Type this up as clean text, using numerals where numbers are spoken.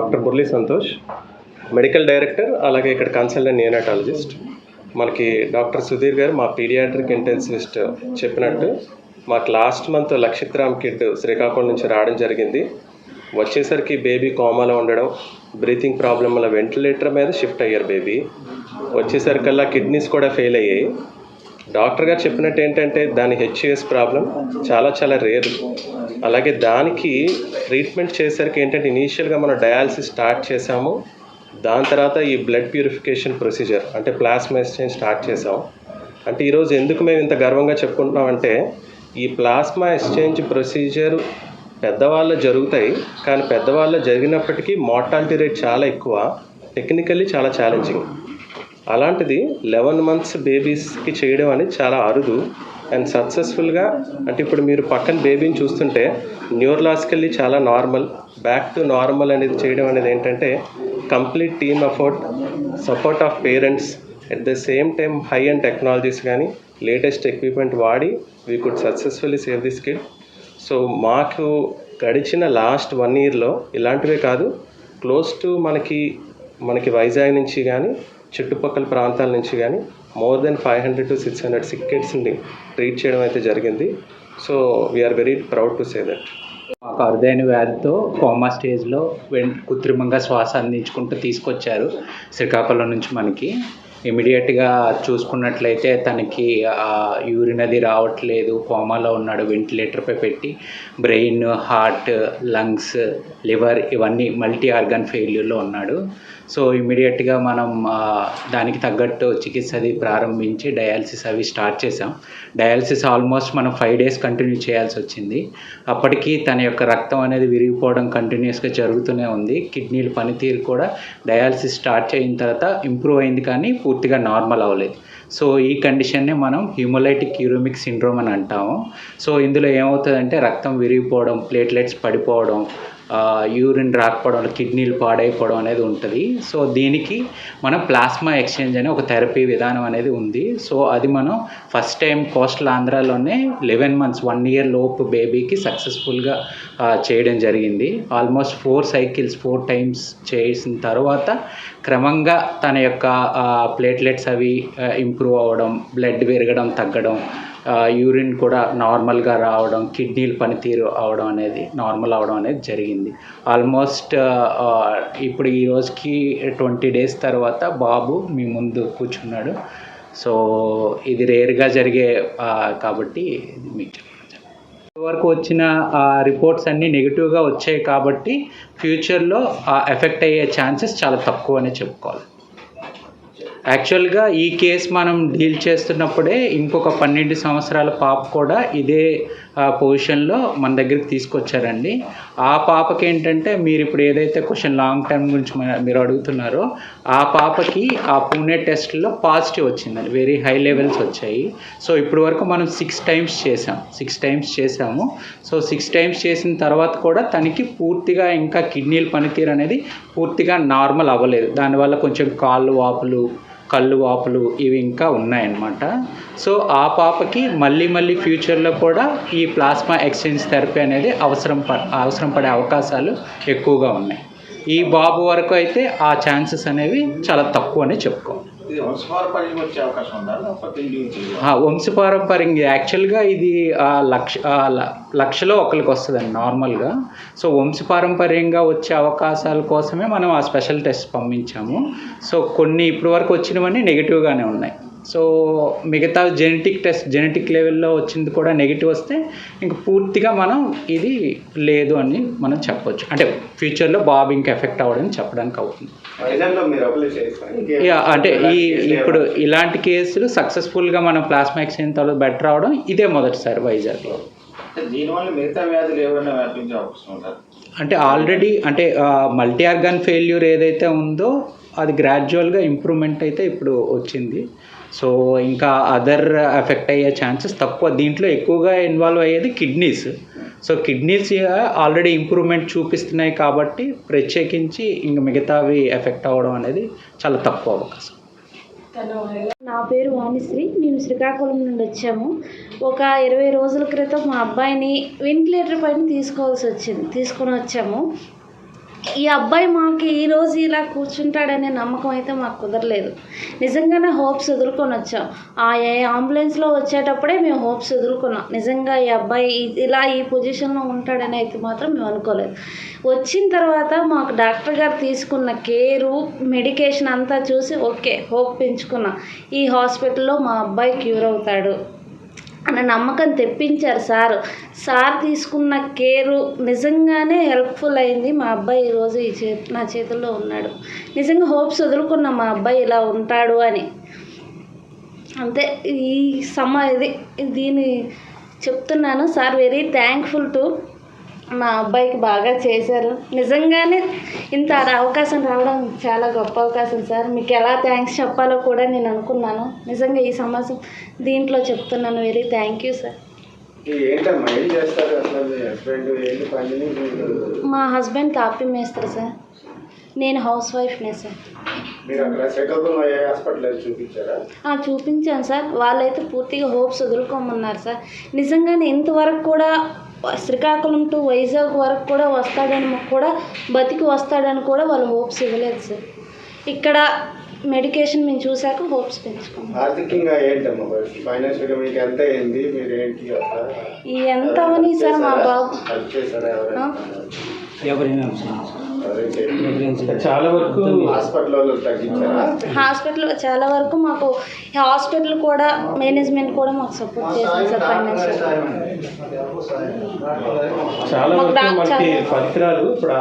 Doctor Murali Santosh, medical director, అలాగే ఇక్కడ consultant neonatologist. మనకి డాక్టర్ సుధీర్ గారు మా పీడియాట్రిక్ ఇంటెన్సివిస్ట్ చెప్పినట్టు మాకు లాస్ట్ మంత్ లక్షిత్రామ్ కిడ్ శ్రీకాకుళం నుంచి రావడం జరిగింది. వచ్చేసరికి బేబీ కోమాలో ఉండడం, బ్రీతింగ్ ప్రాబ్లం వల్ల వెంటిలేటర్ మీద షిఫ్ట్ అయ్యారు. బేబీ వచ్చేసరికల్లా కిడ్నీస్ కూడా ఫెయిల్ అయ్యాయి. డాక్టర్ గారు చెప్పినట్టు ఏంటంటే దాని హెచ్యుఎస్ ప్రాబ్లం చాలా రేర్. అలాగే దానికి ట్రీట్మెంట్ చేసరికి ఏంటంటే ఇనీషియల్గా మనం డయాలసిస్ స్టార్ట్ చేసాము. దాని తర్వాత ఈ బ్లడ్ ప్యూరిఫికేషన్ ప్రొసీజర్ అంటే ప్లాస్మా ఎక్స్చేంజ్ స్టార్ట్ చేసాం. అంటే ఈరోజు ఎందుకు మేము ఇంత గర్వంగా చెప్పుకుంటున్నామంటే ఈ ప్లాస్మా ఎక్స్చేంజ్ ప్రొసీజర్ పెద్దవాళ్ళు జరుగుతాయి, కానీ పెద్దవాళ్ళు జరిగినప్పటికీ మార్టాలిటీ రేట్ చాలా ఎక్కువ, టెక్నికల్లీ చాలా ఛాలెంజింగ్. అలాంటిది 11 months బేబీస్కి చేయడం అనేది చాలా అరుదు అండ్ సక్సెస్ఫుల్గా. అంటే ఇప్పుడు మీరు పక్కన బేబీని చూస్తుంటే న్యూరలాజికల్లీ చాలా నార్మల్, బ్యాక్ టు నార్మల్ అనేది చేయడం అనేది ఏంటంటే complete team effort, support of parents, at the same time high and technologies కానీ లేటెస్ట్ ఎక్విప్మెంట్ వాడి we could successfully save this kid. So మాకు గడిచిన లాస్ట్ 1 yearలో ఇలాంటివే కాదు, క్లోజ్ టు మనకి వైజాగ్ నుంచి కానీ చుట్టుపక్కల ప్రాంతాల నుంచి కానీ మోర్ దెన్ 500 to 600 sick kidsని ట్రీట్ చేయడం అయితే జరిగింది. So we are very proud to say that. మాకు అరుదైన వ్యాధితో కోమా స్టేజ్లో కృత్రిమంగా శ్వాస అందించుకుంటూ తీసుకొచ్చారు శ్రీకాకుళం నుంచి. మనకి ఇమీడియట్గా చూసుకున్నట్లయితే తనకి యూరిన్ అది రావట్లేదు, కోమాలో ఉన్నాడు. వెంటిలేటర్పై పెట్టి బ్రెయిన్, హార్ట్, లంగ్స్, లివర్ ఇవన్నీ మల్టీ ఆర్గాన్ ఫెయిల్యూర్లో ఉన్నాడు. సో ఇమీడియట్గా మనం దానికి తగ్గట్టు చికిత్స అది ప్రారంభించి డయాలసిస్ అవి స్టార్ట్ చేసాం. డయాలసిస్ ఆల్మోస్ట్ మనం 5 days కంటిన్యూ చేయాల్సి వచ్చింది. అప్పటికి తన యొక్క రక్తం అనేది విరిగిపోవడం కంటిన్యూస్గా జరుగుతూనే ఉంది. కిడ్నీల పనితీరు కూడా డయాలసిస్ స్టార్ట్ అయిన తర్వాత ఇంప్రూవ్ అయింది, కానీ పూర్తిగా నార్మల్ అవ్వలేదు. సో ఈ కండిషన్నే మనం హ్యూమోలైటిక్ యూరిమిక్ సిండ్రోమ్ అని అంటాము. సో ఇందులో ఏమవుతుందంటే రక్తం విరిగిపోవడం, ప్లేట్లెట్స్ పడిపోవడం, యూరిన్ రాకపోవడం, కిడ్నీలు పాడైపోవడం అనేది ఉంటుంది. సో దీనికి మనం ప్లాస్మా ఎక్స్చేంజ్ అనే ఒక థెరపీ విధానం అనేది ఉంది. సో అది మనం first time coastal ఆంధ్రాలోనే 11 months 1 year లోపు బేబీకి సక్సెస్ఫుల్గా చేయడం జరిగింది. ఆల్మోస్ట్ 4 cycles 4 times చేసిన తర్వాత క్రమంగా తన యొక్క ప్లేట్లెట్స్ అవి ఇంప్రూవ్ అవ్వడం, బ్లడ్ పెరగడం తగ్గడం, యూరిన్ కూడా నార్మల్గా రావడం, కిడ్నీలు పనితీరు అవడం అనేది నార్మల్ అవడం అనేది జరిగింది. ఆల్మోస్ట్ ఇప్పుడు ఈ రోజుకి 20 days తర్వాత బాబు మీ ముందు కూర్చున్నాడు. సో ఇది రేర్గా జరిగే కాబట్టి మీకు వరకు వచ్చిన రిపోర్ట్స్ అన్నీ నెగిటివ్గా వచ్చాయి కాబట్టి ఫ్యూచర్లో ఎఫెక్ట్ అయ్యే ఛాన్సెస్ చాలా తక్కువ అనే చెప్పుకోవాలి. యాక్చువల్గా ఈ కేసు మనం డీల్ చేస్తున్నప్పుడే ఇంకొక 12 సంవత్సరాల పాప కూడా ఇదే పొజిషన్లో మన దగ్గరికి తీసుకొచ్చారండి. ఆ పాపకి ఏంటంటే మీరు ఇప్పుడు ఏదైతే క్వశ్చన్ లాంగ్ టర్మ్ గురించి మీరు అడుగుతున్నారో ఆ పాపకి ఆ పూణే టెస్ట్లో పాజిటివ్ వచ్చిందండి, వెరీ హై లెవెల్స్ వచ్చాయి. సో ఇప్పటి వరకు మనం 6 times చేసాము. సో 6 times చేసిన తర్వాత కూడా తనకి పూర్తిగా ఇంకా కిడ్నీల పనితీరు అనేది పూర్తిగా నార్మల్ అవ్వలేదు. దానివల్ల కొంచెం కళ్ళు వాపులు ఇవి ఇంకా ఉన్నాయన్నమాట. సో ఆ పాపకి మళ్ళీ ఫ్యూచర్లో కూడా ఈ ప్లాస్మా ఎక్స్చేంజ్ థెరపీ అనేది అవసరం పడే అవకాశాలు ఎక్కువగా ఉన్నాయి. ఈ బాబు వరకు అయితే ఆ ఛాన్సెస్ అనేవి చాలా తక్కువ అని చెప్పుకోవాలి. వంశపారంపర్యంగా యాక్చువల్గా ఇది లక్షలో ఒకరికి వస్తుందండి నార్మల్గా. సో వంశపారంపర్యంగా వచ్చే అవకాశాల కోసమే మనం ఆ స్పెషల్ టెస్ట్ పంపించాము. సో కొన్ని ఇప్పటి వరకు వచ్చినవన్నీ నెగిటివ్గానే ఉన్నాయి. సో మిగతా జెనెటిక్ లెవెల్లో వచ్చింది కూడా నెగిటివ్ వస్తే ఇంక పూర్తిగా మనం ఇది లేదు అని మనం చెప్పొచ్చు. అంటే ఫ్యూచర్లో బాబు ఇంకా ఎఫెక్ట్ అవ్వడం చెప్పడానికి అవుతుంది. అంటే ఇప్పుడు ఇలాంటి కేసులు సక్సెస్ఫుల్గా మనం ప్లాస్మా ఎక్స్చేంజ్ తర్వాత బెటర్ అవడం ఇదే మొదటిసారి వైజాగ్లో. అంటే ఆల్రెడీ మల్టీ ఆర్గాన్ ఫెయిల్యూర్ ఏదైతే ఉందో అది గ్రాడ్యువల్గా ఇంప్రూవ్మెంట్ అయితే ఇప్పుడు వచ్చింది. సో ఇంకా అదర్ ఎఫెక్ట్ అయ్యే ఛాన్సెస్ తక్కువ. దీంట్లో ఎక్కువగా ఇన్వాల్వ్ అయ్యేది kidneys. So kidneys already improvement చూపిస్తున్నాయి కాబట్టి ప్రత్యేకించి ఇంక మిగతావి ఎఫెక్ట్ అవ్వడం అనేది చాలా తక్కువ అవకాశం. నా పేరు వాణిశ్రీ, నేను శ్రీకాకుళం నుండి వచ్చాము. ఒక 20 రోజుల క్రితం మా అబ్బాయిని వెంటిలేటర్ పైన తీసుకొని వచ్చాము. ఈ అబ్బాయి మాకు ఈరోజు ఇలా కూర్చుంటాడనే నమ్మకం అయితే మాకు కుదరలేదు. నిజంగానే హోప్స్ వదులుకొని వచ్చాం. ఆ అంబులెన్స్లో వచ్చేటప్పుడే మేము హోప్స్ వదులుకున్నాం. నిజంగా ఈ అబ్బాయి ఇలా ఈ పొజిషన్లో ఉంటాడని అయితే మాత్రం మేము అనుకోలేదు. వచ్చిన తర్వాత మాకు డాక్టర్ గారు తీసుకున్న కేరు, మెడికేషన్ అంతా చూసి ఓకే హోప్ పెంచుకున్నాం. ఈ హాస్పిటల్లో మా అబ్బాయి క్యూర్ అవుతాడు అన్న నమ్మకం తెప్పించారు సార్ తీసుకున్న కేరు నిజంగానే హెల్ప్ఫుల్ అయింది. మా అబ్బాయి ఈరోజు నా చేతుల్లో ఉన్నాడు. నిజంగా హోప్స్ వదులుకున్నాం మా అబ్బాయి ఇలా ఉంటాడు అని. అంతే దీన్ని చెప్తున్నాను. సార్ వెరీ థ్యాంక్ఫుల్ టు మా అబ్బాయికి బాగా చేశారు. నిజంగానే ఇంత అవకాశం రావడం చాలా గొప్ప అవకాశం సార్. మీకు ఎలా థ్యాంక్స్ చెప్పాలో కూడా నేను అనుకున్నాను. నిజంగా ఈ సమస్య దీంట్లో చెప్తున్నాను. Very thank you sir. మా హస్బెండ్ తాపీ మేస్త్రి సార్, నేను హౌస్ వైఫ్నే సార్. చూపించాను సార్. వాళ్ళైతే పూర్తిగా హోప్స్ వదులుకోమన్నారు సార్. నిజంగానే ఇంతవరకు కూడా శ్రీకాకుళం టు వైజాగ్ వరకు కూడా వస్తాడని కూడా బతికి వస్తాడని కూడా వాళ్ళు హోప్స్ ఇవ్వలేదు సార్. ఇక్కడ మెడికేషన్ మేము చూశాక హోప్స్ పెంచుకున్నాం. ఆర్థికంగా ఏంటమ్మా ఫైనాన్షియల్గా మీకు ఎంత అయింది, మీరు ఏంటి ఎంత అవని సార్ మా బాబు చాలా వరకు హాస్పిటల్ చాలా వరకు మాకు హాస్పిటల్ కూడా మేనేజ్మెంట్ కూడా మాకు సపోర్ట్ చేసింది సార్. ఫైనాన్షియల్ చాలా వరకు మనకి పరికరాలు ఇప్పుడు